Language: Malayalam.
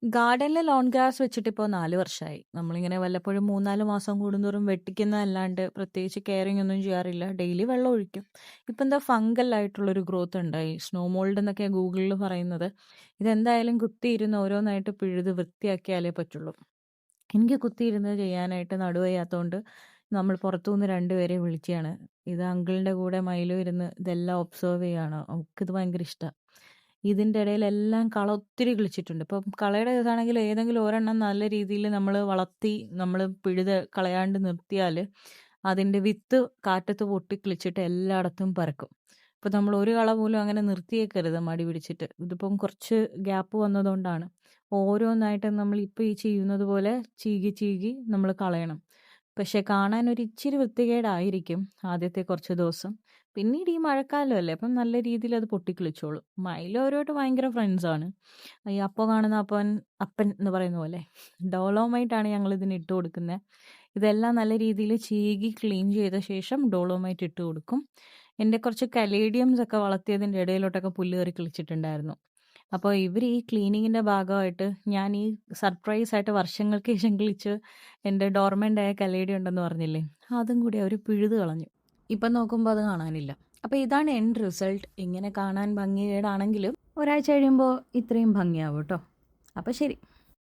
ഗാർഡനില് ലോൺ ഗ്രാസ് വെച്ചിട്ടിപ്പോ 4 വർഷമായി. നമ്മളിങ്ങനെ വല്ലപ്പോഴും 3, 4 മാസം കൂടുന്തോറും വെട്ടിക്കുന്നതല്ലാണ്ട് പ്രത്യേകിച്ച് കെയറിങ് ഒന്നും ചെയ്യാറില്ല. ഡെയിലി വെള്ളം ഒഴിക്കും. ഇപ്പൊ എന്താ ഫംഗൽ ആയിട്ടുള്ളൊരു ഗ്രോത്ത് ഉണ്ടായി. സ്നോ മോൾഡ് എന്നൊക്കെയാ ഗൂഗിളിൽ പറയുന്നത്. ഇതെന്തായാലും കുത്തിയിരുന്ന് ഓരോന്നായിട്ട് പിഴുത് വൃത്തിയാക്കിയാലേ പറ്റുള്ളൂ. എനിക്ക് കുത്തിയിരുന്ന് ചെയ്യാനായിട്ട് നടുവയ്യാത്തോണ്ട് നമ്മൾ പുറത്തുനിന്ന് 2 പേരെ വിളിച്ചയാണ്. ഇത് അങ്കിളിന്റെ കൂടെ മയിലും ഇരുന്ന് ഇതെല്ലാം ഒബ്സർവ് ചെയ്യാണ്. അവൾക്കിത് ഭയങ്കര ഇഷ്ടാ. ഇതിന്റെ ഇടയിലെല്ലാം കള ഒത്തിരി കിളിച്ചിട്ടുണ്ട്. ഇപ്പം കളയുടെ ഇതാണെങ്കിൽ ഏതെങ്കിലും ഒരെണ്ണം നല്ല രീതിയിൽ നമ്മള് വളർത്തി നമ്മള് പിഴുത് കളയാണ്ട് നിർത്തിയാല് അതിന്റെ വിത്ത് കാറ്റത്ത് പൊട്ടി കിളിച്ചിട്ട് എല്ലായിടത്തും പരക്കും. ഇപ്പൊ നമ്മൾ ഒരു കള പോലും അങ്ങനെ നിർത്തിയേക്കരുത് മടി പിടിച്ചിട്ട്. ഇതിപ്പം കുറച്ച് ഗ്യാപ്പ് വന്നതുകൊണ്ടാണ്. ഓരോന്നായിട്ട് നമ്മൾ ഇപ്പൊ ഈ ചെയ്യുന്നത് പോലെ ചീകി ചീകി നമ്മൾ കളയണം. പക്ഷെ കാണാൻ ഒരു ഇച്ചിരി വൃത്തികേടായിരിക്കും ആദ്യത്തെ കുറച്ച് ദിവസം. പിന്നീട് ഈ മഴക്കാലമല്ലേ അപ്പം നല്ല രീതിയിൽ അത് പൊട്ടിക്കിളിച്ചോളും. മയിലും അവരുമായിട്ട് ഭയങ്കര ഫ്രണ്ട്സാണ്. ഈ അപ്പോ കാണുന്ന അപ്പൻ എന്ന് പറയുന്ന പോലെ. ഡോളോമൈറ്റ് ആണ് ഞങ്ങൾ ഇതിന് ഇട്ട് കൊടുക്കുന്നത്. ഇതെല്ലാം നല്ല രീതിയിൽ ചീകി ക്ലീൻ ചെയ്ത ശേഷം ഡോളോമൈറ്റ് ഇട്ട് കൊടുക്കും. എൻ്റെ കുറച്ച് കലേഡിയംസ് ഒക്കെ വളർത്തിയതിൻ്റെ ഇടയിലോട്ടൊക്കെ പുല്ല് കയറി കിളിച്ചിട്ടുണ്ടായിരുന്നു. അപ്പോൾ ഇവർ ഈ ക്ലീനിങ്ങിൻ്റെ ഭാഗമായിട്ട് ഞാൻ ഈ സർപ്രൈസ് ആയിട്ട് വർഷങ്ങൾക്ക് ശേഷം കിളിച്ച് എൻ്റെ ഡോർമെൻ്റ് ആയ കലേഡി ഉണ്ടെന്ന് പറഞ്ഞില്ലേ, അതും കൂടി അവർ പിഴുത് കളഞ്ഞു. ഇപ്പം നോക്കുമ്പോൾ അത് കാണാനില്ല. അപ്പോൾ ഇതാണ് എൻഡ് റിസൾട്ട്. ഇങ്ങനെ കാണാൻ ഭംഗികേടാണെങ്കിലും ഒരാഴ്ച കഴിയുമ്പോൾ ഇത്രയും ഭംഗിയാവും കേട്ടോ. അപ്പോൾ ശരി.